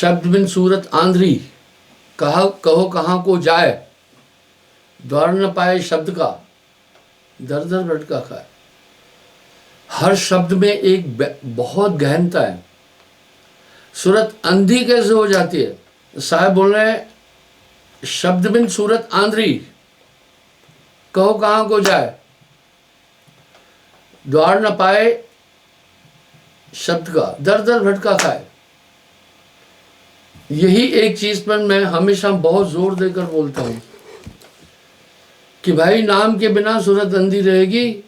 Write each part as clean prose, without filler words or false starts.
शब्द बिन सूरत आंध्री, कहा कहो कहाँ को जाए, द्वार न पाए शब्द का, दर दर भटका खाए। हर शब्द में एक बहुत गहनता है। सूरत अंधी कैसे हो जाती है? साहब बोल रहे हैं शब्द बिन सूरत आंध्री, कहो कहाँ को जाए, द्वार न पाए शब्द का, दर दर भटका खाए। यही एक चीज पर मैं हमेशा बहुत जोर देकर बोलता हूं कि भाई नाम के बिना सूरत अंधी रहेगी।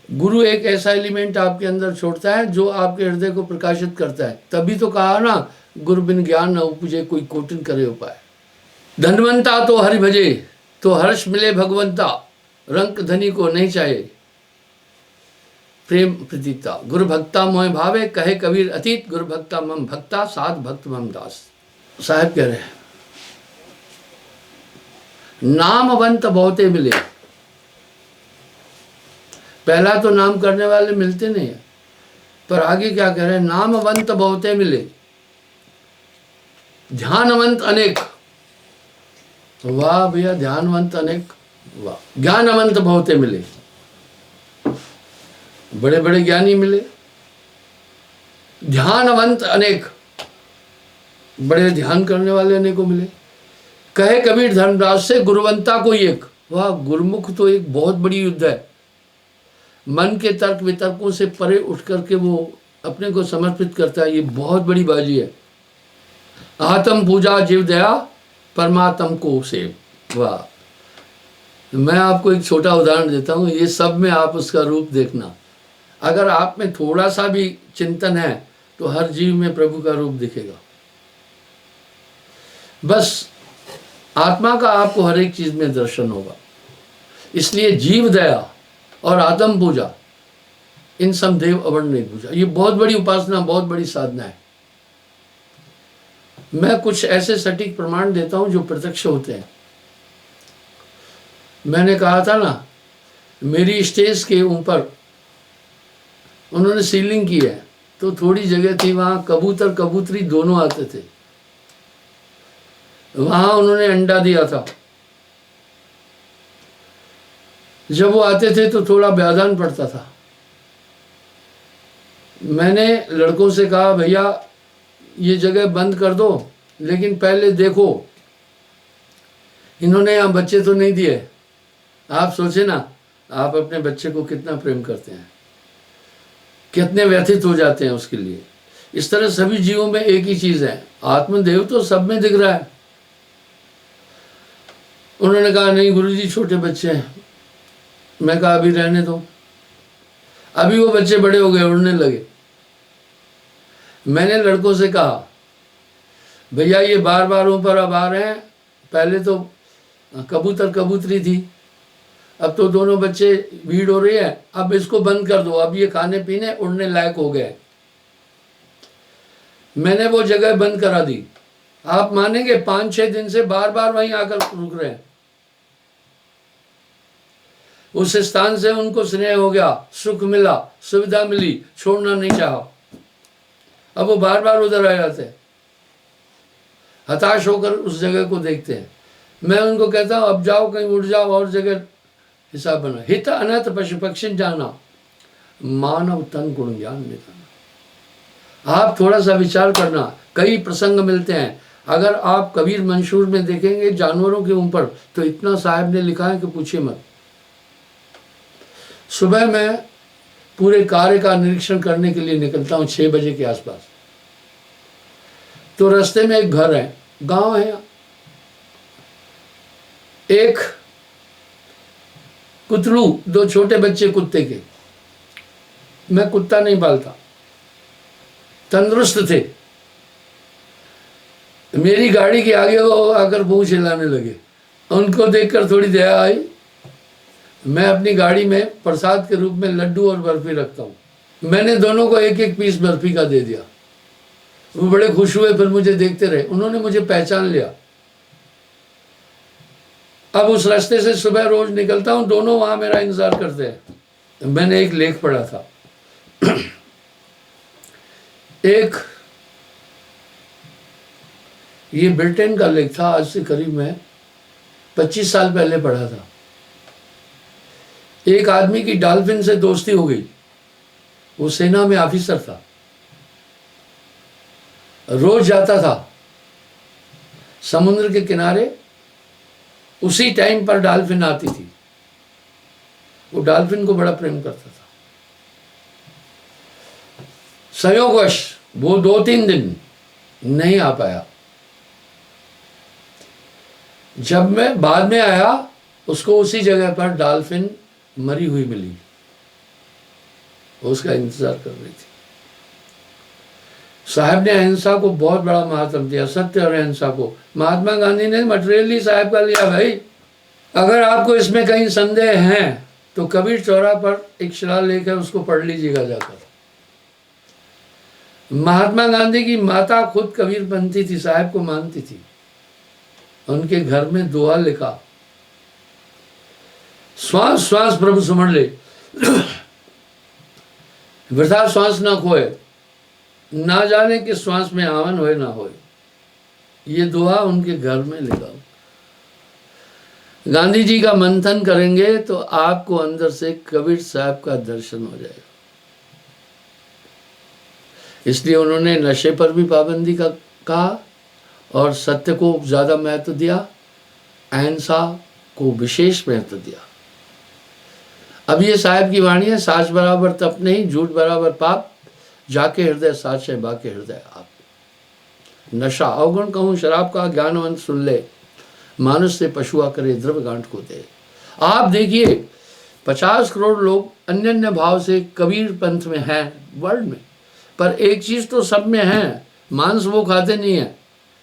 गुरु एक ऐसा एलिमेंट आपके अंदर छोड़ता है जो आपके हृदय को प्रकाशित करता है। तभी तो कहा ना, गुरु बिन ज्ञान न उपजे कोई कोटिन करे उपाय। धनवंता तो हरि भजे, तो हर्ष मिले भगवंता, रंक धनी को नहीं चाहे प्रेम प्रतीता। गुरु भक्ता मोह भावे, कहे कबीर अतीत, गुरु भक्ता मम भक्ता, साध भक्त मम दास। साहब कह रहे हैं नामवंत बहुते मिले। पहला तो नाम करने वाले मिलते नहीं है, पर आगे क्या कह रहे हैं, नामवंत बहुते मिले, ध्यानवंत अनेक। वाह भैया, ध्यानवंत अनेक, वाह। ज्ञानवंत बहुते मिले, बड़े बड़े ज्ञानी मिले। ध्यानवंत अनेक, बड़े ध्यान करने वाले अनेकों मिले। कहे कबीर धर्मराज से गुरुवंता कोई एक। वाह, गुरुमुख तो एक बहुत बड़ी युद्ध है। मन के तर्क वितर्कों से परे उठ करके वो अपने को समर्पित करता है, ये बहुत बड़ी बाजी है। आत्म पूजा जीव दया, परमात्म को सेव। वाह। मैं आपको एक छोटा उदाहरण देता हूँ, ये सब में आप उसका रूप देखना। अगर आप में थोड़ा सा भी चिंतन है तो हर जीव में प्रभु का रूप दिखेगा। बस आत्मा का आपको हर एक चीज में दर्शन होगा। इसलिए जीव दया और आत्म पूजा, इन सब देव अवर्ण नहीं पूजा, ये बहुत बड़ी उपासना, बहुत बड़ी साधना है। मैं कुछ ऐसे सटीक प्रमाण देता हूं जो प्रत्यक्ष होते हैं। मैंने कहा था ना, मेरी स्टेज के ऊपर उन्होंने सीलिंग की है, तो थोड़ी जगह थी, वहां कबूतर कबूतरी दोनों आते थे। वहां उन्होंने अंडा दिया था। जब वो आते थे तो थोड़ा व्याधान पड़ता था। मैंने लड़कों से कहा, भैया ये जगह बंद कर दो, लेकिन पहले देखो। इन्होंने यहाँ बच्चे तो नहीं दिए। आप सोचे ना, आप अपने बच्चे को कितना प्रेम करते हैं, कितने व्यथित हो जाते हैं उसके लिए। इस तरह सभी जीवों में एक ही चीज है, आत्मदेव तो सब में दिख रहा है। उन्होंने कहा नहीं गुरुजी, छोटे बच्चे हैं। मैं कहा अभी रहने दो। अभी वो बच्चे बड़े हो गए, उड़ने लगे। मैंने लड़कों से कहा, भैया ये बार बार ऊपर अब आ रहे हैं, पहले तो कबूतर कबूतरी थी, अब तो दोनों बच्चे भीड़ हो रही है, अब इसको बंद कर दो, अब ये खाने पीने उड़ने लायक हो गए। मैंने वो जगह बंद करा दी। आप मानेंगे 5-6 दिन से बार बार वहीं आकर रुक रहे हैं। उस स्थान से उनको स्नेह हो गया, सुख मिला, सुविधा मिली, छोड़ना नहीं चाहा। अब वो बार बार उधर आ जाते हैं, हताश होकर उस जगह को देखते हैं। मैं उनको कहता हूं अब जाओ, कहीं उड़ जाओ और जगह हिसाब बना। हित अनत पशु पक्षी जाना, मानव तन गुण ज्ञान निधाना। आप थोड़ा सा विचार करना, कई प्रसंग मिलते हैं। अगर आप कबीर मंशूर में देखेंगे जानवरों के ऊपर, तो इतना साहब ने लिखा है कि पूछिए मत। सुबह मैं पूरे कार्य का निरीक्षण करने के लिए निकलता हूँ 6 बजे के आसपास। तो रास्ते में एक घर है, गांव है। एक कुतलू, 2 छोटे बच्चे कुत्ते के। मैं कुत्ता नहीं पालता, तंदुरुस्त थे। मेरी गाड़ी के आगे वो आकर पूंछ हिलाने लगे। उनको देखकर थोड़ी दया आई। मैं अपनी गाड़ी में प्रसाद के रूप में लड्डू और बर्फी रखता हूँ। मैंने दोनों को 1-1 पीस बर्फी का दे दिया। वो बड़े खुश हुए, फिर मुझे देखते रहे। उन्होंने मुझे पहचान लिया। अब उस रास्ते से सुबह रोज निकलता हूँ, दोनों वहां मेरा इंतजार करते हैं। मैंने एक लेख पढ़ा था। एक ये ब्रिटेन का लेख था, आज से करीब मैं 25 साल पहले पढ़ा था। एक आदमी की डॉल्फिन से दोस्ती हो गई, वो सेना में ऑफिसर था, रोज जाता था समुद्र के किनारे, उसी टाइम पर डॉल्फिन आती थी, वो डॉल्फिन को बड़ा प्रेम करता था। संयोगवश वो 2-3 दिन नहीं आ पाया। जब मैं बाद में आया, उसको उसी जगह पर डॉल्फिन मरी हुई मिली, वो उसका इंतजार कर रही थी। साहब ने अहिंसा को बहुत बड़ा महत्व दिया, सत्य और अहिंसा को। महात्मा गांधी ने मटेरियली साहब का लिया। भाई अगर आपको इसमें कहीं संदेह है तो कबीर चौरा पर एक शिलालेख है, उसको पढ़ लीजिएगा जाकर। महात्मा गांधी की माता खुद कबीरपंथी थी, साहब को मानती थी। उनके घर में दुआ लिखा, श्वास श्वास प्रभु सुमर ले, वृथा श्वास ना खोए, ना जाने कि श्वास में आवन होए ना होए। ये दुआ उनके घर में लिखा। गांधी जी का मंथन करेंगे तो आपको अंदर से कबीर साहब का दर्शन हो जाएगा। इसलिए उन्होंने नशे पर भी पाबंदी का कहा और सत्य को ज्यादा महत्व दिया, अहिंसा को विशेष महत्व दिया। अब ये साहब की वाणी है, साच बराबर तप नहीं, झूठ बराबर पाप, जाके हृदय साच है बाके हृदय आप। नशा अवगुण कहूं शराब का, ज्ञानवंत सुन ले, मानुष से पशुआ करे द्रव्य गांठ को दे। आप देखिए 50 करोड़ लोग अन्य अन्य भाव से कबीर पंथ में हैं वर्ल्ड में, पर एक चीज तो सब में है, मांस वो खाते नहीं है,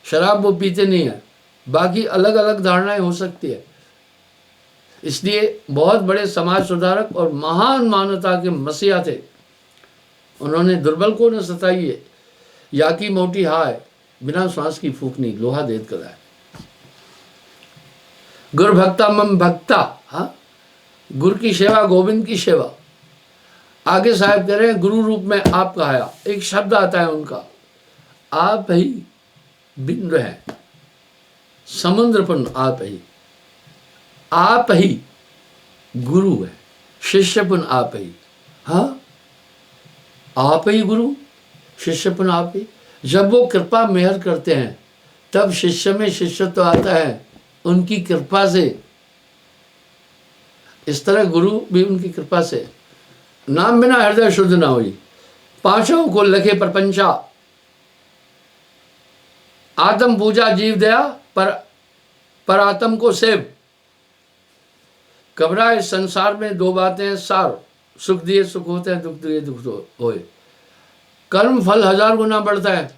शराब वो पीते नहीं है, बाकी अलग अलग धारणाएं हो सकती है। इसलिए बहुत बड़े समाज सुधारक और महान मानवता के मसीहा थे। उन्होंने दुर्बल को न सताइए, या की मोटी हाय, बिना श्वास की फूकनी लोहा देत कराए। गुरु भक्ता मम भक्ता, हाँ, गुरु की सेवा गोविंद की सेवा। आगे साहब कह रहे हैं गुरु रूप में आप कहाया, एक शब्द आता है उनका, आप ही बिंदु है, समुद्रपुन आप ही गुरु है, शिष्यपुन आप ही। हाँ, आप ही गुरु, शिष्यपुन आप ही। जब वो कृपा मेहर करते हैं तब शिष्य में शिष्यत्व आता है उनकी कृपा से। इस तरह गुरु भी उनकी कृपा से। नाम बिना हृदय शुद्ध ना हुई, पांचों को लखे परपंचा, आत्म पूजा जीव दया पर आत्म को सेव। घबरा इस संसार में 2 बातें हैं सार, सुख दिए सुख होते हैं, दुख दिए दुख होए। कर्म फल 1000 गुना बढ़ता है।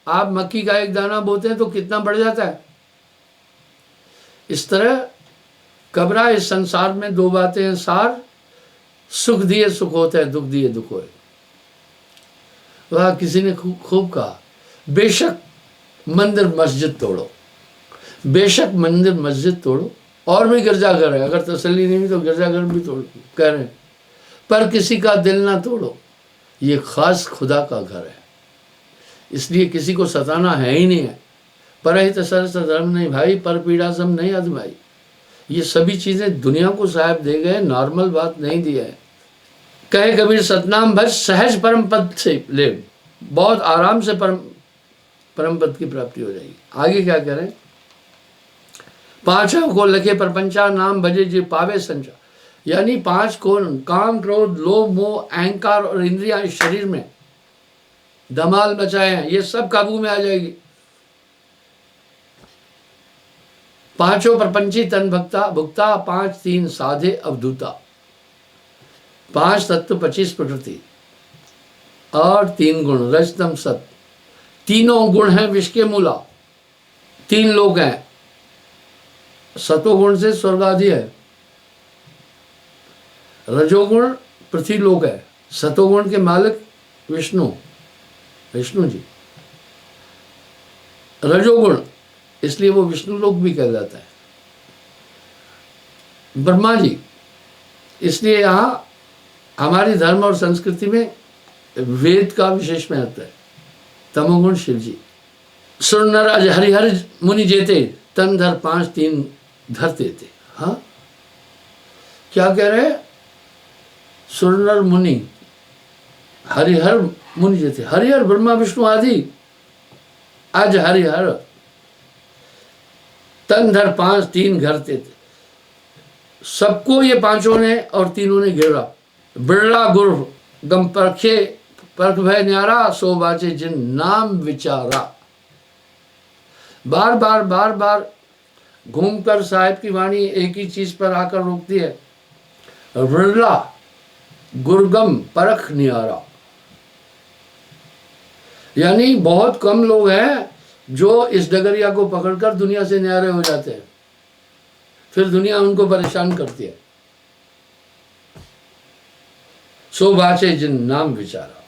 आप मक्की का एक दाना बोते हैं तो कितना बढ़ जाता है। इस तरह घबरा इस संसार में 2 बातें हैं सार, सुख दिए सुख होते हैं, दुख दिए दुख होए। वह किसी ने खूब कहा, बेशक मंदिर मस्जिद तोड़ो, बेशक मंदिर मस्जिद तोड़ो, और भी गिरजाघर है, अगर तसल्ली नहीं हुई तो गिरजाघर भी तोड़ कह रहे हैं, पर किसी का दिल ना तोड़ो, ये खास खुदा का घर है। इसलिए किसी को सताना है ही नहीं है। परहित सरस धर्म नहीं भाई, पर पीड़ा सम नहीं अधमाई। ये सभी चीजें दुनिया को साहब दे गए, नॉर्मल बात नहीं दी है। कहे कबीर सतनाम भज सहज परम पद से ले, बहुत आराम से परम पद की प्राप्ति हो जाएगी। आगे क्या कह रहे हैं, पांचों को लखे परपंचा, नाम भजे जे पावे संचा। यानी 5 को, काम क्रोध लोभ मोह अहंकार और इंद्रियां इस शरीर में धमाल मचाए हैं, ये सब काबू में आ जाएगी। पांचों प्रपंची तन भक्ता भुक्ता, 5 3 साधे अवधूता। 5 तत्व 25 प्रकृति और 3 गुण रजतम सत। तीनों गुण हैं विश्व के मूला। 3 लोग हैं, सतोगुण से स्वर्ग आदि है, रजोगुण पृथ्वी लोक है, सतोगुण के मालिक विष्णु जी। रजोगुण इसलिए वो विष्णु लोक भी कहा जाता है। ब्रह्मा जी, इसलिए यहाँ हमारी धर्म और संस्कृति में वेद का विशेष महत्व है। तमोगुण शिव जी, सुर नर अज हरिहर मुनि जेते, तन धर 5 3 धरते थे। हाँ, क्या कह रहे? सुर नर मुनि हरिहर मुनि जेते, हरिहर ब्रह्मा विष्णु आदि आज हरिहर, तन धर 5 3 घरते थे। सबको ये पांचों ने और तीनों ने घेरा। बिरला गुर गम परखे परख भय न्यारा, सो बाचे जिन नाम विचारा। बार बार बार बार घूमकर साहिब की वाणी एक ही चीज पर आकर रोकती है, बिरला गुरगम परख न्यारा। यानी बहुत कम लोग हैं जो इस डगरिया को पकड़कर दुनिया से न्यारे हो जाते हैं, फिर दुनिया उनको परेशान करती है। सो बाचे जिन नाम विचारा,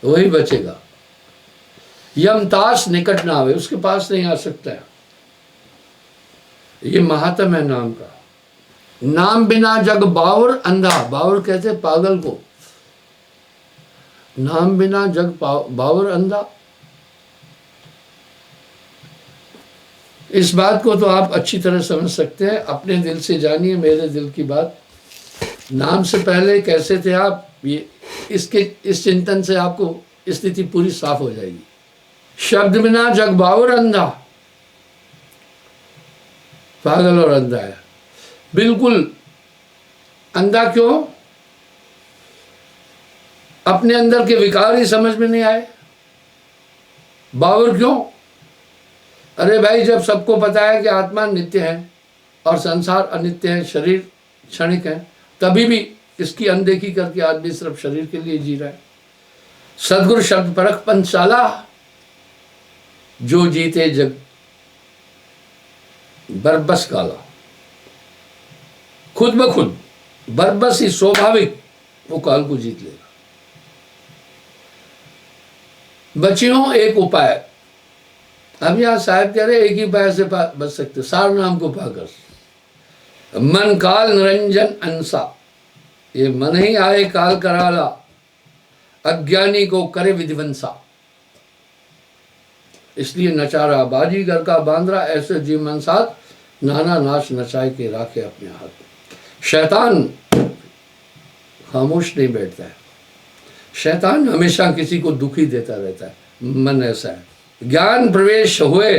वही बचेगा। यमतास निकट ना आवे, उसके पास नहीं आ सकता है। ये महात्म है नाम का। नाम बिना जग बावर अंधा, बावर कहते पागल को। नाम बिना जग बावर अंधा। इस बात को तो आप अच्छी तरह समझ सकते हैं, अपने दिल से जानिए मेरे दिल की बात। नाम से पहले कैसे थे आप, ये इस चिंतन से आपको स्थिति पूरी साफ हो जाएगी। शब्द बिना जग बावर अंधा, पागल और अंधा है, बिल्कुल अंधा। क्यों? अपने अंदर के विकार ही समझ में नहीं आए। बावर क्यों? अरे भाई, जब सबको पता है कि आत्मा नित्य है और संसार अनित्य है, शरीर क्षणिक है, तभी भी इसकी अनदेखी करके आदमी सिर्फ शरीर के लिए जी रहा है। सदगुरु शब्द परख पंचशाला, जो जीते जग बरबस काला। खुद ब खुद बरबस ही स्वाभाविक वो काल को जीत लेगा। बच्चियों, एक उपाय। अब यहां साहब कह रहे एक ही उपाय से बच सकते, सार नाम को पाकर। मन काल निरंजन अंसा, ये मन ही आए काल कराला, अज्ञानी को करे विधिवंसा। इसलिए नचारा बाजीगर का बांद्रा, ऐसे जीव मन साथ नाना नाच नचाए के राखे अपने हाथ। शैतान खामोश नहीं बैठता है, शैतान हमेशा किसी को दुखी देता रहता है। मन ऐसा है। ज्ञान प्रवेश हुए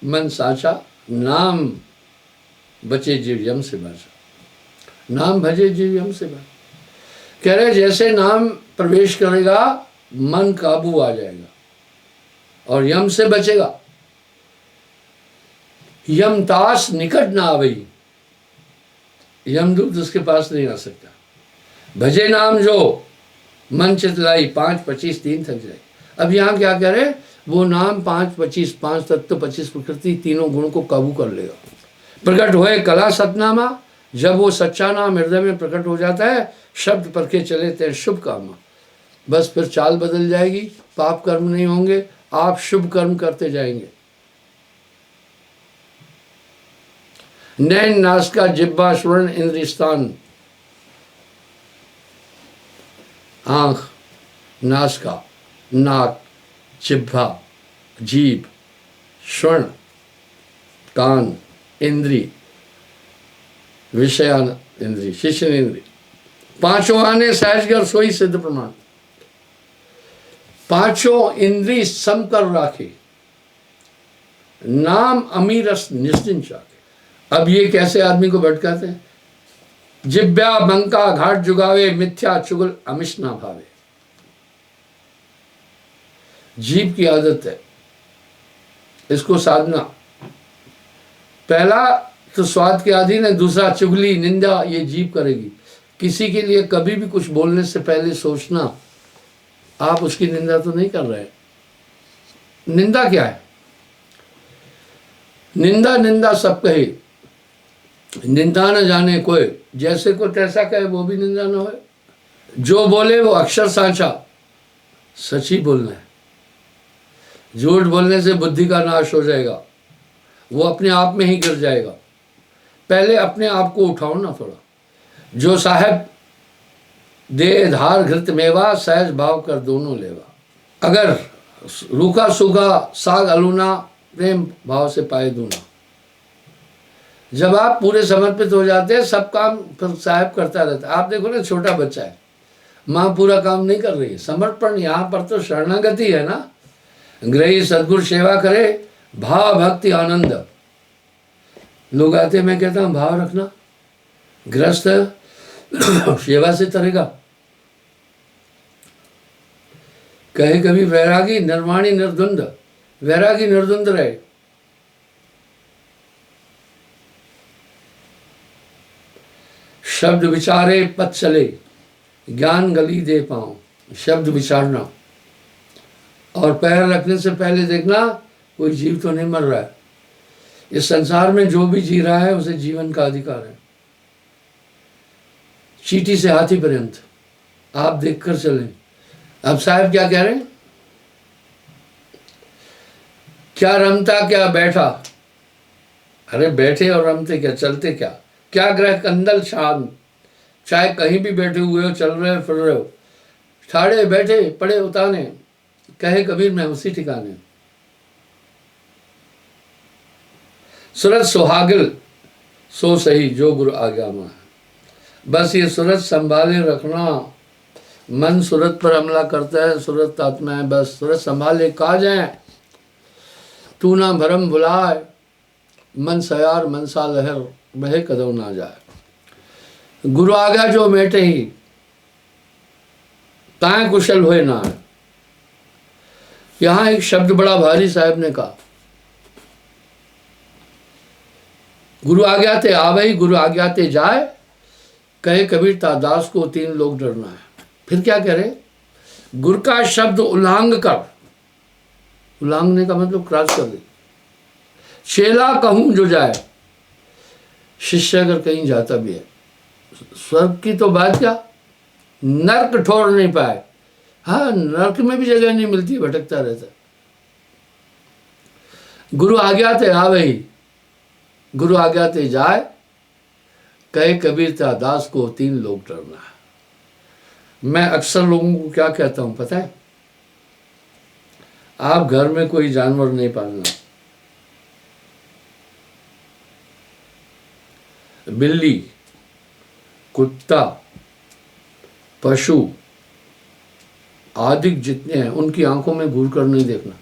मन साचा, नाम बचे जीव यम से बचा। नाम भजे जीव यम से बचा। कह रहे जैसे नाम प्रवेश करेगा मन काबू आ जाएगा और यम से बचेगा। यमतास निकट ना आवे, यमदूत उसके पास नहीं आ सकता। भजे नाम जो मन चितलाई, 5 25 3 थक जाए। अब यहाँ क्या कह रहे? वो नाम 5 25 5 तत्व 25 प्रकृति तीनों गुण को काबू कर लेगा। प्रकट होए कला सतनामा, जब वो सच्चा नाम हृदय में प्रकट हो जाता है, शब्द परखे चले ते शुभ कामा। बस फिर चाल बदल जाएगी, पाप कर्म नहीं होंगे, आप शुभ कर्म करते जाएंगे। नैन नासिका जिह्वा स्वर्ण इंद्रिय स्थान, आंख नासिका नाक जिह्वा जीभ स्वर्ण कान इंद्री विषयान इंद्री शिशन इंद्री, पांचों आने सहजगर सोई सिद्ध प्रमाण। पांचों इंद्री सम कर राखे, नाम अमीरस निश्चिन चाके। अब ये कैसे आदमी को भटकाते हैं? जिब्या बंका घाट जुगावे, मिथ्या चुगल अमिश ना भावे। जीभ की आदत है, इसको साधना। पहला तो स्वाद के अधीन है, दूसरा चुगली निंदा ये जीभ करेगी। किसी के लिए कभी भी कुछ बोलने से पहले सोचना, आप उसकी निंदा तो नहीं कर रहे। निंदा क्या है? निंदा निंदा सब कहे, निंदा न जाने कोई, जैसे को तैसा कहे वो भी निंदा न हो। जो बोले वो अक्षर सांचा, सच ही बोलना है। झूठ बोलने से बुद्धि का नाश हो जाएगा, वो अपने आप में ही गिर जाएगा। पहले अपने आप को उठाओ ना थोड़ा। जो साहब दे धार घृत मेवा, सहज भाव कर दोनों लेवा। अगर रूखा सूखा साग अलूना प्रेम भाव से पाए दूना। जब आप पूरे समर्पित हो जाते हैं सब काम फिर साहब करता रहता है। आप देखो ना, छोटा बच्चा है, माँ पूरा काम नहीं कर रही है, समर्पण यहाँ पर तो शरणागति है ना। ग्रही सदगुरु सेवा करे, भाव भक्ति आनंद। लोग आते, मैं कहता हूँ भाव रखना, गृहस्थ सेवा से तरेगा। कहे कभी वैरागी निर्वाणी निर्द्वंद, वैरागी निर्द्वंद रहे। शब्द विचारे पथ चले, ज्ञान गली दे पाऊं। शब्द विचारना और पैर रखने से पहले देखना कोई जीव तो नहीं मर रहा है। इस संसार में जो भी जी रहा है उसे जीवन का अधिकार है। चींटी से हाथी पर्यंत आप देखकर चलें। अब साहब क्या कह रहे हैं? क्या रमता क्या बैठा। अरे बैठे और रमते क्या, चलते क्या? क्या ग्रह कंदल शांत, चाहे कहीं भी बैठे हुए हो, चल रहे हो, फिर रहे हो, ठाड़े बैठे पड़े उताने, कहे कबीर मैं उसी ठिकाने। सूरत सुहागिल सो सही जो गुरु आज्ञा में। बस ये सूरत संभाले रखना। मन सूरत पर हमला करता है, सूरत आत्मा है, बस सूरत संभाले का जाए। तू ना भरम भुलाए, मन सयार मनसा लहर, बहे कदम ना जाए। गुरु आज्ञा जो मेटे ही, ताए कुशल हुए ना। यहां एक शब्द बड़ा भारी साहब ने कहा, गुरु आज्ञाते आवे गुरु आज्ञाते जाए, कहे कबीर दास को तीन लोग डरना है। फिर क्या कह रहे? गुरु का शब्द उल्लांघ कर, उल्लांघने का मतलब क्रॉस कर दे। चेला कहूं जो जाए, शिष्य अगर कहीं जाता भी है, स्वर्ग की तो बात क्या, नर्क ठोर नहीं पाए। हाँ, नर्क में भी जगह नहीं मिलती, भटकता रहता। गुरु आज्ञाते आवे गुरु आज्ञाते जाए, कहे कबीर दास को तीन लोग डरना है। मैं अक्सर लोगों को क्या कहता हूं पता है? आप घर में कोई जानवर नहीं पालना। बिल्ली, कुत्ता, पशु आदि जितने हैं उनकी आंखों में घूर कर नहीं देखना।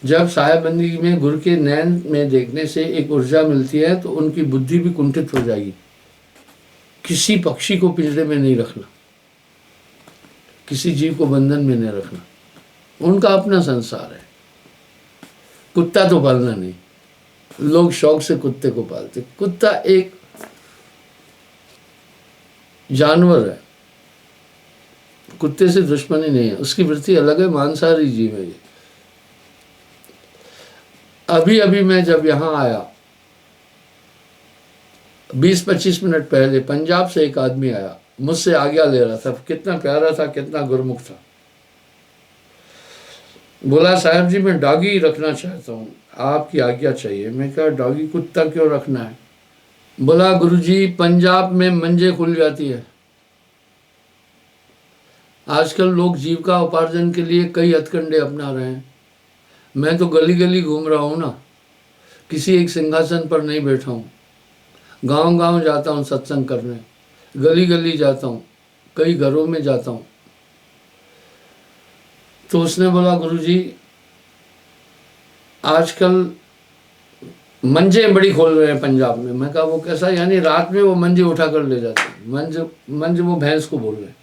जब साहेबंदी में गुरु के नैन में देखने से एक ऊर्जा मिलती है तो उनकी बुद्धि भी कुंठित हो जाएगी। किसी पक्षी को पिंजरे में नहीं रखना, किसी जीव को बंधन में नहीं रखना, उनका अपना संसार है। कुत्ता तो पालना नहीं, लोग शौक से कुत्ते को पालते। कुत्ता एक जानवर है, कुत्ते से दुश्मनी नहीं है, उसकी वृत्ति अलग है, मांसाहारी जीव है ये। अभी अभी मैं जब यहाँ आया 20-25 मिनट पहले पंजाब से एक आदमी आया, मुझसे आज्ञा ले रहा था। कितना प्यारा था, कितना गुरमुख था। बोला साहब जी मैं डॉगी रखना चाहता हूँ, आपकी आज्ञा चाहिए। मैं कहा डॉगी कुत्ता क्यों रखना है? बोला गुरुजी पंजाब में मंजे खुल जाती है। आजकल लोग जीविका उपार्जन के लिए कई हथकंडे अपना रहे हैं। मैं तो गली गली घूम रहा हूँ ना, किसी एक सिंहासन पर नहीं बैठा हूँ। गांव गांव जाता हूँ सत्संग करने, गली गली जाता हूँ, कई घरों में जाता हूँ। तो उसने बोला गुरुजी आजकल मंजे बड़ी खोल रहे हैं पंजाब में। मैं कहा वो कैसा? यानी रात में वो मंजे उठा कर ले जाते हैं। मंज वो भैंस को बोल रहे हैं।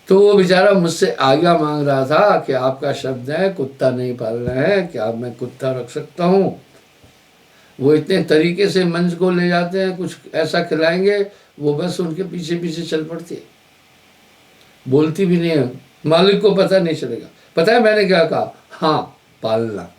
तो वो बेचारा मुझसे आज्ञा मांग रहा था कि आपका शब्द है कुत्ता नहीं पालना है, क्या मैं कुत्ता रख सकता हूँ? वो इतने तरीके से मंज को ले जाते हैं, कुछ ऐसा खिलाएंगे वो बस उनके पीछे पीछे चल पड़ती है, बोलती भी नहीं है, मालिक को पता नहीं चलेगा। पता है मैंने क्या कहा? हाँ पालना।